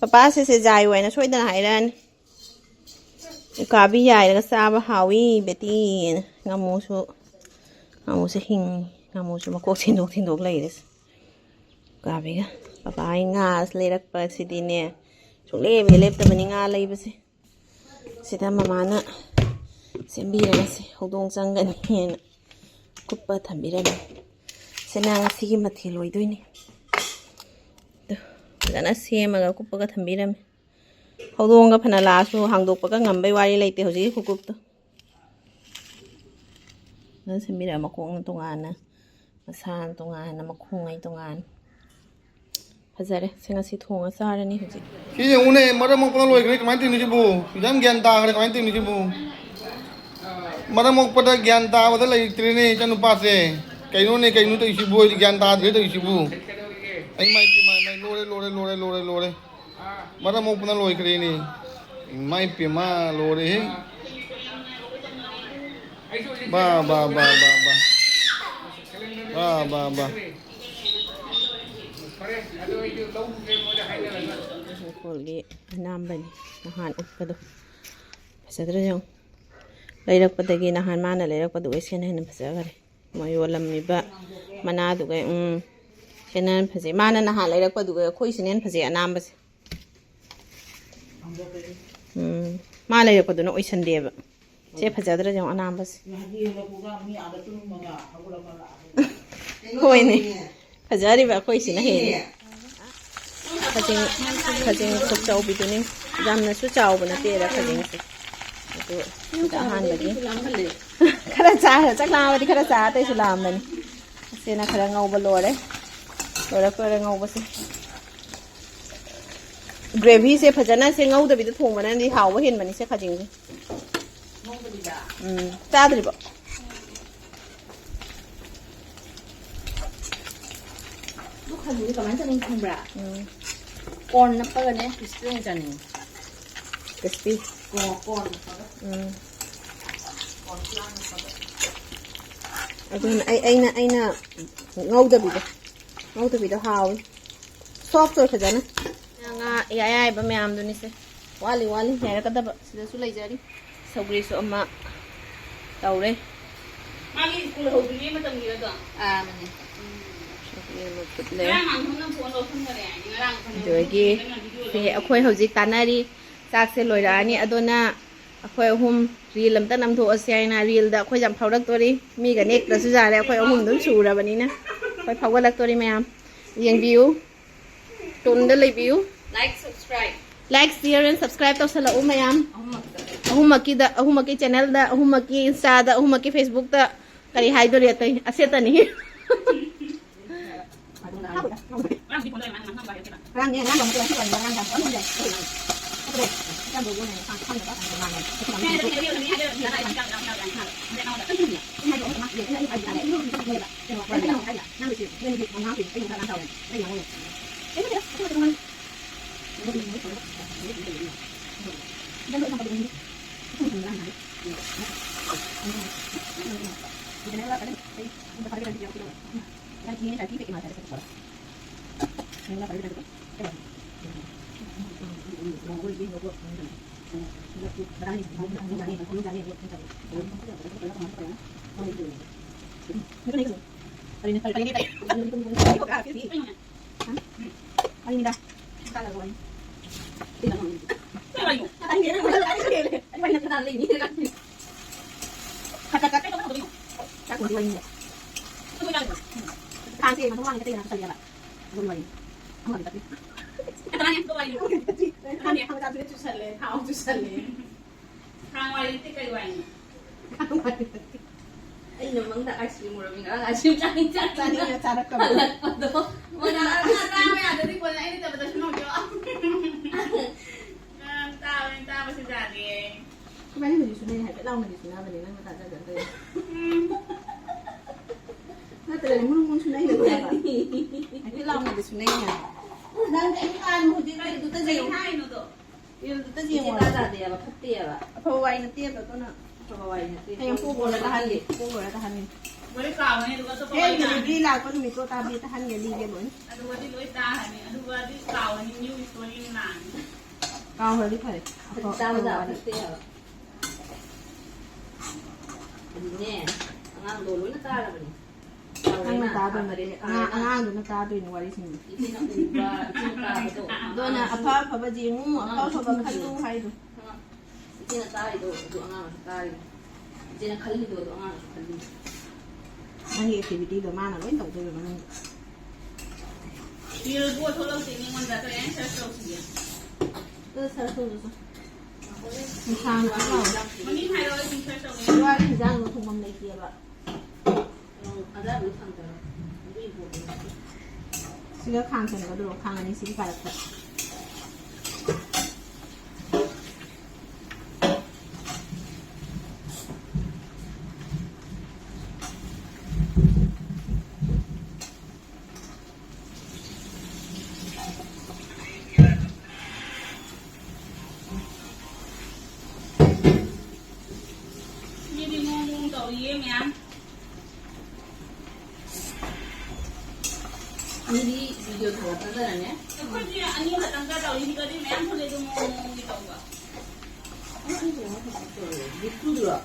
ꯄꯄꯥꯁꯦ ꯖꯥꯏ ꯑꯣꯏꯅ ꯁꯣꯏꯗꯅ ꯍꯥꯏꯔꯛꯑꯅꯤ ꯎꯀꯥꯕꯤ ꯌꯥꯏꯔꯒ ꯆꯥꯕ ꯍꯥꯎꯏ ꯕꯦꯇꯤꯅ ꯉꯥꯃꯨꯁꯦ ꯍꯤꯡꯉꯤ ꯉꯥꯃꯨꯁꯨ ꯃꯀꯣꯛ ꯊꯤꯟꯗꯣꯛ ꯂꯩꯔꯦꯁꯦ ꯎꯀꯥꯕꯤꯒ ꯄꯄꯥ ꯑꯩ ꯉꯥ ꯂꯩꯔꯛꯄꯁꯤꯗꯤꯅꯦ ꯁꯨꯡꯂꯦꯞ ꯂꯦꯞꯇꯕꯅꯤ ꯉꯥ ꯂꯩꯕꯁꯦ ꯁꯤꯗ ꯃꯃꯥꯅ ꯁꯦꯝꯕꯤꯔꯒꯁꯦ ꯍꯧꯗꯣꯡ ꯆꯪꯒꯅꯤꯅ ꯀꯨꯞꯄ ꯊꯝꯕꯤꯔꯝꯃꯤ ꯁꯤꯅ ꯉꯁꯤꯒꯤ ꯃꯊꯦꯜ ꯑꯣꯏꯗꯣꯏꯅꯤ ꯐꯖꯅ ꯁꯦꯝꯃꯒ ꯀꯨꯞꯄꯒ ꯊꯝꯕꯤꯔꯝꯃꯤ ꯍꯧꯗꯣꯡꯒ ꯐꯅ ꯂꯥꯛꯑꯁꯨ ꯍꯥꯡꯗꯣꯛꯄꯒ ꯉꯝꯕꯩ ꯋꯥꯔꯤ ꯂꯩꯇꯦ ꯍꯧꯖꯤꯛꯀꯤ ꯈꯨꯀꯨꯞꯇꯣ ꯐꯖꯅ ꯁꯦꯝꯕꯤꯔꯒ ꯃꯀꯣꯛꯅ ꯇꯣꯉꯥꯟꯅ ꯃꯁꯥꯅ ꯇꯣꯉꯥꯟꯅ ꯃꯈꯣꯡꯉꯩ ꯇꯣꯉꯥꯟꯅ ꯐꯖꯔꯦ ꯁꯤ ꯉꯁꯤ ꯊꯣꯡꯉ ꯆꯥꯔꯅꯤ ꯍꯧꯖꯤꯛ ꯁꯤ ꯌꯦꯡꯉꯨꯅꯦ ꯃꯔꯝ ꯃꯣꯛꯄꯅ ꯂꯣꯏꯈ꯭ꯔꯦ ꯀꯃꯥꯏꯅ ꯇꯧꯔꯤꯅꯣ ꯁꯤꯕꯨ ꯌꯥꯝ ꯒ꯭ꯌꯥꯟ ꯇꯥꯈ꯭ꯔꯦ ꯀꯃꯥꯏꯅ ꯇꯧꯔꯤꯅꯣ ꯁꯤꯕꯨ ꯃꯔꯝ ꯃꯣꯛꯄꯗ ꯒ꯭ꯌꯥꯟ ꯇꯥꯕꯗ ꯂꯩꯇ꯭ꯔꯦꯅꯦ ꯏꯆꯟ ꯅꯨꯄꯥꯁꯦ ꯀꯩꯅꯣꯅꯦ ꯀꯩꯅꯣ ꯇꯧꯔꯤꯁꯤꯕꯨ ꯒ꯭ꯌꯥꯟ ꯇꯥꯗ꯭ꯔꯦ ꯇꯧꯔꯤꯁꯤꯕꯨ ꯑꯩ ꯃꯥꯏ ꯂꯣꯏꯔꯦ ꯃꯔꯝ ꯃꯣꯛꯄꯅ ꯂꯣꯏꯈ꯭ꯔꯦꯅꯦ ꯏꯃꯥꯏ ꯄꯦꯝꯃ ꯂꯣꯏꯔꯦꯍꯦ ꯕꯥ ꯏꯪꯈꯣꯜꯒꯤ ꯑꯅꯥꯝꯕꯅꯤ ꯅꯍꯥꯟ ꯎꯠꯄꯗꯣ ꯐꯖꯗ꯭ꯔꯥ ꯌꯦꯡꯉꯨ ꯂꯩꯔꯛꯄꯗꯒꯤ ꯅꯍꯥꯟ ꯃꯥꯅ ꯂꯩꯔꯛꯄꯗꯨ ꯁꯤꯅ ꯍꯦꯟꯅ ꯐꯖꯈꯔꯦ ꯃꯣꯏ ꯌꯣꯜꯂꯝꯃꯤꯕ ꯃꯅꯥꯗꯨꯒ ꯁꯤꯅ ꯍꯦꯟꯅ ꯐꯖꯩ ꯃꯥꯅ ꯅꯍꯥꯟ ꯂꯩꯔꯛꯄꯗꯨꯒ ꯑꯩꯈꯣꯏꯁꯤꯅ ꯍꯦꯟꯅ ꯐꯖꯩ ꯑꯅꯥꯝꯕꯁꯦ ꯃꯥ ꯂꯩꯔꯛꯄꯗꯨꯅ ꯑꯣꯏꯁꯟꯗꯦꯕ ꯁꯦ ꯐꯖꯗ꯭ꯔꯥ ꯌꯦꯡꯉꯨ ꯑꯅꯥꯝꯕꯁꯦ ꯍꯣꯏꯅꯦ ꯐꯖꯔꯤꯕ ꯑꯩꯈꯣꯏꯁꯤꯅ ꯍꯦꯜꯂꯤ ꯈꯖꯤꯡ ꯈꯨꯆꯧꯕꯤꯗꯨꯅꯤ ꯌꯥꯝꯅꯁꯨ ꯆꯥꯎꯕ ꯅꯠꯇꯦꯗ ꯈꯖꯤꯡꯁꯦ ꯑꯗꯨ ꯁꯤꯗ ꯑꯍꯥꯟꯕꯒꯤ ꯈꯔ ꯆꯥꯔ ꯆꯥꯛ ꯂꯥꯝꯃꯗꯤ ꯈꯔ ꯆꯥꯔ ꯑꯇꯩꯁꯨ ꯂꯥꯝꯕꯅꯤ ꯑꯁꯤꯅ ꯈꯔ ꯉꯧꯕ ꯂꯣꯏꯔꯦ ꯂꯣꯏꯔꯦ ꯉꯧꯕꯁꯦ ꯒ꯭ꯔꯦꯚꯤꯁꯦ ꯐꯖꯅ ꯁꯦ ꯉꯧꯗꯕꯤꯗ ꯊꯣꯡꯕꯅꯗꯤ ꯍꯥꯎꯕ ꯍꯦꯟꯕꯅꯤ ꯁꯦ ꯈꯖꯤꯡꯁꯦ ꯆꯥꯗ꯭ꯔꯤꯕꯣ ꯈꯖꯤꯡꯁꯦ ꯀꯃꯥꯏꯅ ꯆꯥꯅꯤꯡ ꯈꯪꯕ꯭ꯔꯥ ꯀꯣꯔꯟ ꯅꯞꯄꯒꯅꯦ ꯀ꯭ꯔꯤꯁꯄꯤ ꯑꯣꯏꯅ ꯆꯥꯅꯤꯡꯉꯤ ꯀ꯭ꯔꯤꯁꯄꯤ ꯀꯣꯔꯟ ꯅꯞꯄꯒ ꯑꯗꯨꯅ ꯑꯩꯅ ꯉꯧꯗꯕꯤꯗꯣ ꯍꯥꯎꯏ ꯁꯣꯐꯠ ꯑꯣꯏ ꯐꯖꯅ ꯉꯥ ꯑꯌꯥꯏꯕ ꯃꯌꯥꯝꯗꯨꯅꯤꯁꯦ ꯋꯥꯠꯂꯤ ꯌꯥꯏꯔꯛꯀꯗꯕ ꯁꯤꯗꯁꯨ ꯂꯩꯖꯔꯤ ꯁꯧꯒ꯭ꯔꯤꯁꯨ ꯑꯃ ꯇꯧꯔꯦ ꯃꯥꯒꯤ ꯁ꯭ꯀꯨꯜ ꯍꯧꯗ꯭ꯔꯤꯉꯩ ꯃꯇꯝꯒꯤꯔꯗꯣ ꯃꯥꯅꯦ ꯁꯧꯒ꯭ꯔꯤ ꯑꯃ ꯐꯨꯠꯂꯦ ꯑꯗꯨꯗꯒꯤ ꯑꯩꯈꯣꯏ ꯍꯧꯖꯤꯛ ꯇꯥꯟꯅꯔꯤ ꯆꯥꯛꯁꯦ ꯂꯣꯏꯔꯛꯑꯅꯤ ꯑꯗꯨꯅ ꯑꯩꯈꯣꯏ ꯑꯍꯨꯝ ꯔꯤꯜ ꯑꯝꯇ ꯅꯝꯊꯣꯛꯑꯁꯤ ꯍꯥꯏꯅ ꯔꯤꯜꯗ ꯑꯩꯈꯣꯏ ꯌꯥꯝ ꯐꯥꯎꯔꯛꯇꯣꯔꯤ ꯃꯤꯒ ꯅꯦꯛꯇ꯭ꯔꯁꯨ ꯌꯥꯔꯦ ꯑꯩꯈꯣꯏ ꯑꯍꯨꯝ ꯑꯗꯨꯝ ꯁꯨꯔꯕꯅꯤꯅ ꯑꯩꯈꯣꯏ ꯐꯥꯎꯒꯠꯂꯛꯇꯣꯔꯤ ꯃꯌꯥꯝ ꯌꯦꯡꯕꯤꯌꯨ ꯇꯨꯡꯗ ꯂꯩꯕꯤꯌꯨ ꯂꯥꯏꯛ ꯁꯤꯌꯔ ꯑꯦꯟ ꯁꯕꯁꯀ꯭ꯔꯥꯏꯕ ꯇꯧꯁꯜꯂꯛꯎ ꯃꯌꯥꯝ ꯑꯍꯨꯝꯃꯛꯀꯤ ꯆꯦꯅꯦꯜꯗ ꯑꯍꯨꯝꯃꯛꯀꯤ ꯏꯟꯁꯇꯥꯗ ꯑꯍꯨꯝꯃꯛꯀꯤ ꯐꯦꯁꯕꯨꯛꯇ ꯀꯔꯤ ꯍꯥꯏꯗꯣꯔꯤ ꯑꯇꯩ ꯑꯁꯦꯠꯇꯅꯤ ꯑꯩꯅ ꯃꯪꯗ ꯑꯥꯏꯁ ꯀ꯭ꯔꯤꯝ ꯎꯔꯝꯃꯤꯅ ꯑꯥꯏꯁ ꯀ꯭ꯔꯤꯝ ꯆꯥꯅꯤꯡꯉ ꯆꯥꯔꯛꯄꯗꯣ ꯇꯥꯕ ꯌꯥꯗꯗꯤ ꯀꯣꯟꯅ ꯑꯩꯅ ꯇꯕꯗꯁꯨ ꯅꯣꯛꯆꯣ ꯇꯥꯕꯁꯤ ꯌꯥꯗꯦ ꯀꯃꯥꯏꯅ ꯍꯧꯖꯤꯛꯁꯨ ꯅꯪ ꯍꯥꯏꯐꯦꯠ ꯂꯥꯎꯅꯗꯤ ꯁꯨꯅꯕꯅꯤ ꯅꯪꯅ ꯇꯥꯖꯗꯕ ꯅꯠꯇ꯭ꯔꯒ ꯃꯨꯟ ꯁꯨꯅꯩꯗꯕ ꯍꯥꯏꯐꯦꯠ ꯂꯥꯎꯅꯗꯤ ꯁꯨꯅꯩ ꯍꯥꯏꯕ ꯅꯪ ꯑꯩ ꯀꯥꯟ ꯍꯧꯖꯤꯛ ꯔꯤꯜꯗꯨꯇ ꯌꯦꯡꯉꯣ ꯔꯤꯜꯗꯨꯇ ꯌꯦꯡꯉꯣ ꯇꯥꯗꯦꯕ ꯐꯠꯇꯦꯕ ꯑꯐꯕ ꯋꯥꯔꯤ ꯅꯠꯇꯦꯕ ꯑꯗꯨꯅ ꯑꯐꯕ ꯋꯥꯔꯤ ꯅꯠꯇꯦ ꯍꯌꯦꯡ ꯄꯣꯛ ꯂꯣꯏꯔ ꯇꯥꯍꯟꯒꯦ Wala kawan itu kata Eh, pokoknya. hindi lang ko numito tabi tahan nga lige bon. Aduh wadi loy tahan ni. Aduh wadi kawan ni new story ni nan. Kao hali pare. Tahu dah pasti ya. Ini, angang dulu na tara ba ni? Ang natado na rin. Ang natado yung wali sin. Iti na uba, iti na tara do. Do na apa pa ba di mo apa pa ba kalu hay do. Iti na tara do, do angang tara. Iti na kali do, do angang kali. Ang activity do mana lo ito do man. Feel go tholo sini man da to yan sa so siya. Do sa so do. Ang sang ko. Mani hai lo sin sa so ni. Wali jang mo thumam lai kia ba. Ada bu sang tara. Ni bu. Siga khang chen ko do khang ani sin ka ta. Ni di ngomong tau ye mian. Ini di video tu apa kan ya? Kau dia ani datang ke tahu ini kali mian boleh tu ngomong ni tahu tak? Itu dua.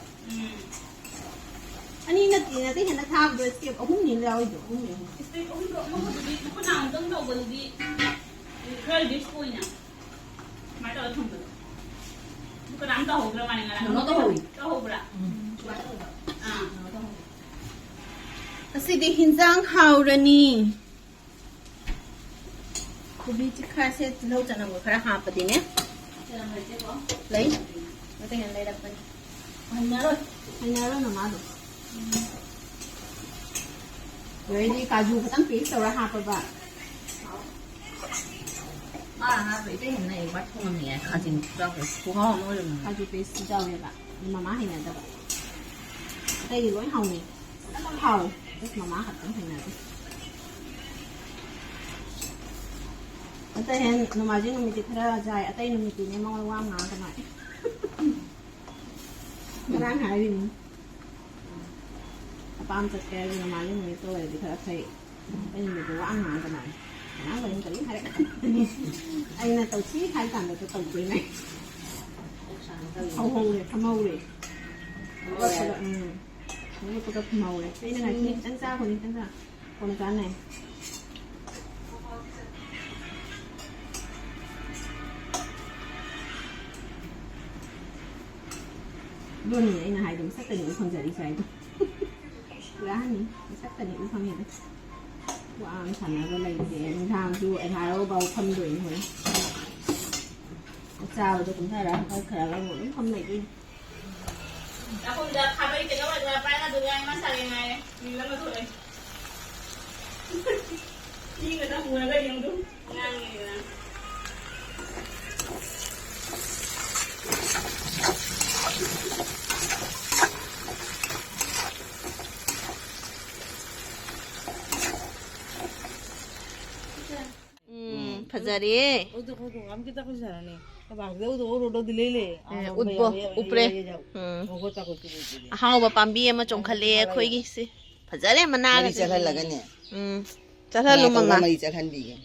Ani na ti na ti hen na thab do skip ahum ni lao do ahum ni. Istri orang tu mau tu di, kau nak tengok tahu boleh di. Kerja di sekolah ni. Macam apa tu? Bukan nak tahu berapa ni lah. Tahu. Tahu berapa? Ah. Kasi di hinjang hawrani. Kubi chi kha se lo chana mo khara ha pa di ne. Jangan macam apa. Lai. Mate hen lai dak pa. Hanya ro na ma do. Rồi đi cà chua tấm phí sau đó hạt vào bạc. Ah, vậy cái hình này bắt không nhẹ, khai trình ra phải phù hợp thôi rồi. Cà chua phí sau vậy bạc. Nhưng mà má hình này đâu bạc. Đây thì lối hầu này. Nó có hầu. Rất mà má hạt tấm hình này. Ở đây hen nó mà chứ nó mình chỉ ra dài. Ở đây nó mình chỉ nên mong qua ngã cái này. Cái đáng hại gì. Pam sa kaya yung namalin mo ito eh, di ka say ay hindi ko ang mga kanay. Ano ba yung kali hari ka? Ay na tao si hari ka na to tao ko nay. Hong le, kamaw le. Ano ko ka kamaw le. Ay na nga tan sa ko ni tan sa. Ko na kan eh. Doon ni ay na hay dum sa tanin kung jari sa ito. Gani, sắp tới những phong hiện wow, thành ra cái này thì em tham chú em hai ô bao thâm đuổi rồi sao tôi cũng thấy là hơi khờ là một không này đi Aku dah khabar kita kau dah pernah tu yang masak yang ni, ni lama tu eh. Ini kita mulai lagi yang tu, ngang ni lah. Fajari. Udbo, upre. Ahau ba pambi ama chongkhale khoi gi se. Fajare mana ga. Chala lu mama.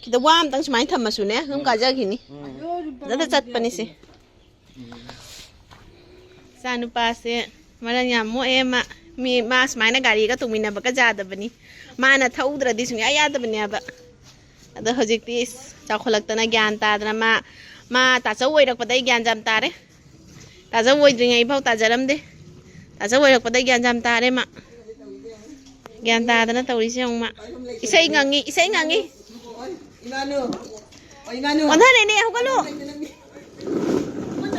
Kita wam tang smai tham masu ne, hum ka ja gini. Zata chat pani se. Sanu pa se maran yam mo ema mi mas mai na gari ga tumina ba ka ja da bani. Mana thaudra di sunga ya da bani ba. Ada hojikti chakholakta na gyan ta na ma ta chawoi rak padai gyan jam tare ta chawoi dringai phau ta jaram de ta chawoi rak padai gyan jam tare ma gyan ta na tawri siang ma isai ngangi ondha ne ne hogalo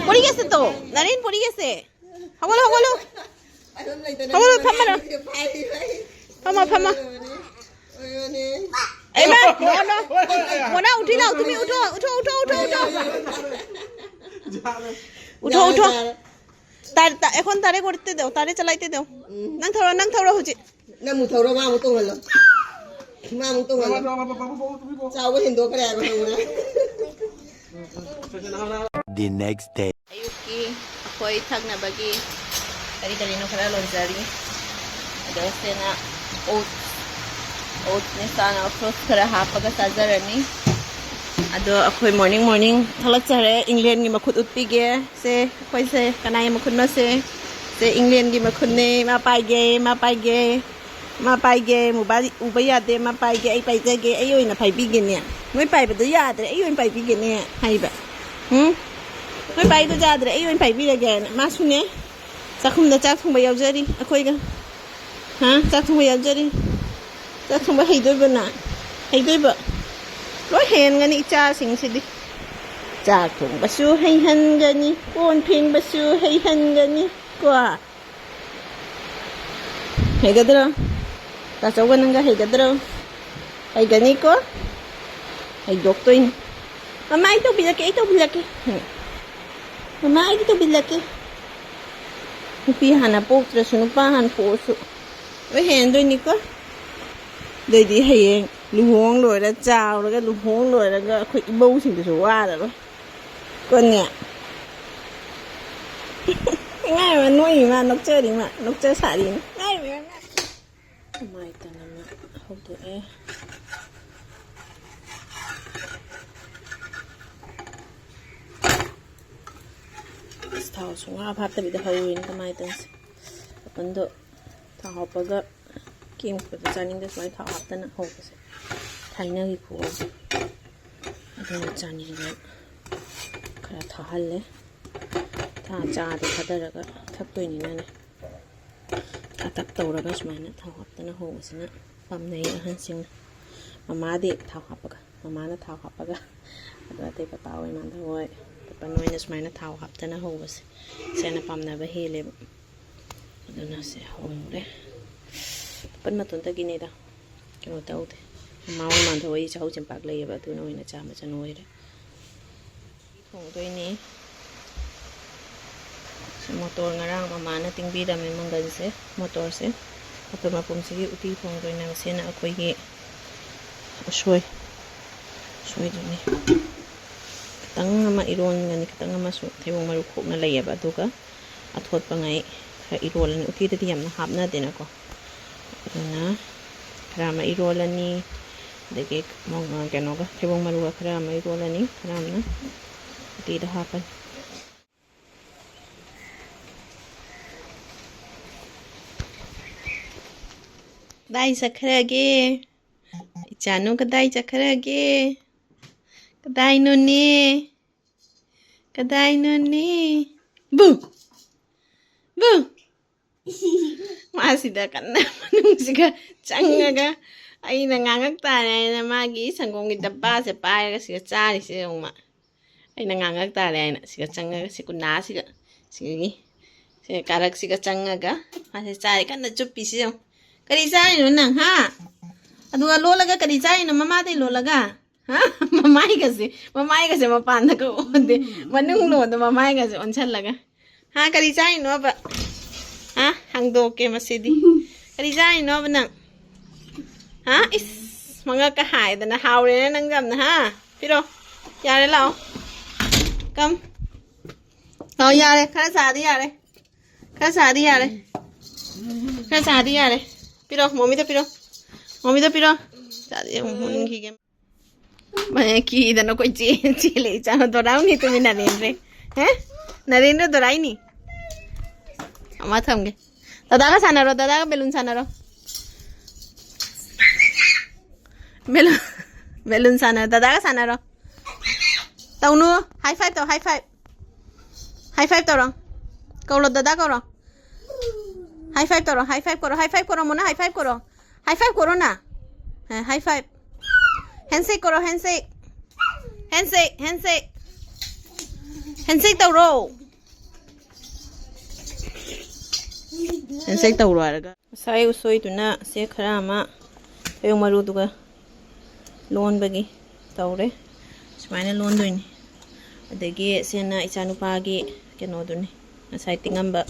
pori gese to narin pori gese hogalo phama Ema, no. Mona uthi lao, tumi utho. Utho. Ta ekhon tare korte deo, tare chalaite deo. Nang thora hoji. Na mu thora ma mu tong halo. Ma mu tong halo. Chao ko hindo kare ba na. The next day. Ayuki, ako'y tag na bagi. Kari-kari no kara lonjari. Ado sena oatsꯅꯦ ꯆꯥꯅ fruits khara hapaga chajarani ado akhoi morning thalakchare England gi makhut utpige se akhoi se kanai makhut ma se England gi makhut ne ma paige mobile uba yade ma paige ai paige ai oina paibige ne moi paibadu yadre ai oina paibige ne haiba moi paidu yadre ai oina paibige ma sune chakhumda chak thungba yaujari akhoi ga ha chak thungba yaujari chak thungba heidoibana heidoiba loi hengani cha singsidi chak thungba su heihangani kon phingba su heihangani kwa heigadra ta chawga nanga heigadra heigani ko hei doktoin mama ai to bilake mama ai to bilake nupi hana poktra su nupa han posu loi hendoini ko dei hayeng luhong loi ra chaw ra luhong loi ra khoi ibou sing su wa ra lo kon ne ngai ma noi ma nok chơi sa ri ngai mai ta na ma ho to e tao sunga phap ta bi da hawin ka mai tan pando ta hopaga kim ko ta chaning da sai thao hapta na ho ka se thaina gi phu adon chani ga khara thahalle tha cha de khadaraga thaktoy ni na ne atak tawraga smaina thao hapta na ho sina pamnei ahan sing mama de thao hapaga mama na thao hapaga adwa te papa oi man da hoi panoi na smaina thao hapta na ho se sena pamna ba hele aduna se hore pan matun ta gine da kino taude mawi man thoi chau chimpak lei ba tu noi na cha ma chanoi re thong doi ni se motor ngarang mama na tingbi da me mangan se motor se ato ma pum se uti thong doi na se na akoi gi soi duni tang ma iron ngani tang ma su thebong maru khok na lei ba duga athot pa ngai kha irol ni uti da yam na hap na de na ko na khara ma irol ani dege mong keno ga thebong maru ga khara ma irol ani khara na uti da hapan dai sakhrage ichanu ka dai sakhrage kadai no ne bu masida kanna manungsiga changaga aina ngangak tare na magi sangong gi dabba se paira siga chari se uma aina ngangak tare na siga changaga sikuna siga sigi se karak siga changaga ase chari kanna chuppi se kari chari no nang ha aduga lolaga kari chari no mama dei lolaga ha mamai ga se mapan na ko onde manung lo do mamai ga se onchal laga ha kari chai no ba ha hang do ke masidi kari chai no ba nang ha is manga ka hai da na haure na nang jam na ha piro yare lao kam lao yare khara sa di yare piro momi da piro sa di mun ki ke मैं की इधर कोई चले चाहो दोराऊ नहीं तुम्हें नरेंद्र हैं नरेंद्र दोराई नहीं अम्मा थमगे दादा का बेलून साना रो बेलून साना दादा का साना रो तौनु हाई फाइव तो रो कौलो दादा करो हाई फाइव करो मोना हाई फाइव करो ना high five handshake koro handshake tawro handshake tawro araga sai usoi tuna se khara ma peyong maru duga lon bagi tawre smaina lon doini adagi sena ichanu pa gi keno duni sai tingamba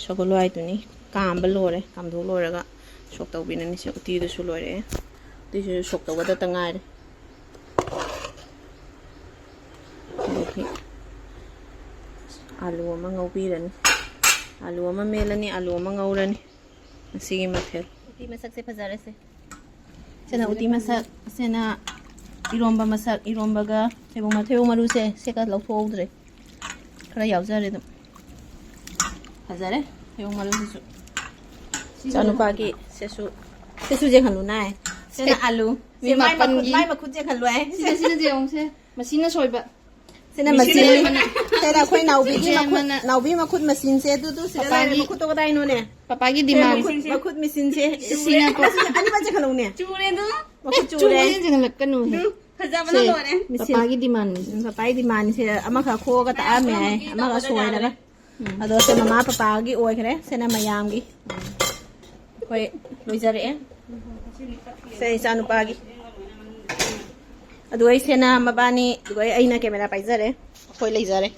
sogoloi tuni kamba lore kamdo loraga sok tawbinani se uti du su lore this is sok to wada tangai alu ma ngau pi ran alu ma melani alu ma ngau ran asigi mathel uti masakse fazarase. Sena uti masak, sena iromba masak, irombaga thayong maru se seka lauthoudre. Khara yauzare dum. Fazare thayong maru su. Chanu pagi sesu je khalu nai. Sena alu. Mi mapan gi. Mai makut je khalu ai. Sina jeong se. Masina soiba. Sena masin. Sena khoi naubi gi makut naubi makut masin se tu sena lai makut to kadai no ne. Papa gi demand. Makut masin se. Sina ko. Ani ba je khalu ne. Chure do. Makut Chure chure. jeng lakkanu. Fazabana lore. Papa gi demand. Papai di man se ama kha kho ga ta me ai ama ga soi daga ado se mama papa gi oi khre se na mayam gi koi loizare se sanu pa gi ado ai se na mabani ado ai na camera pai zare koi leizare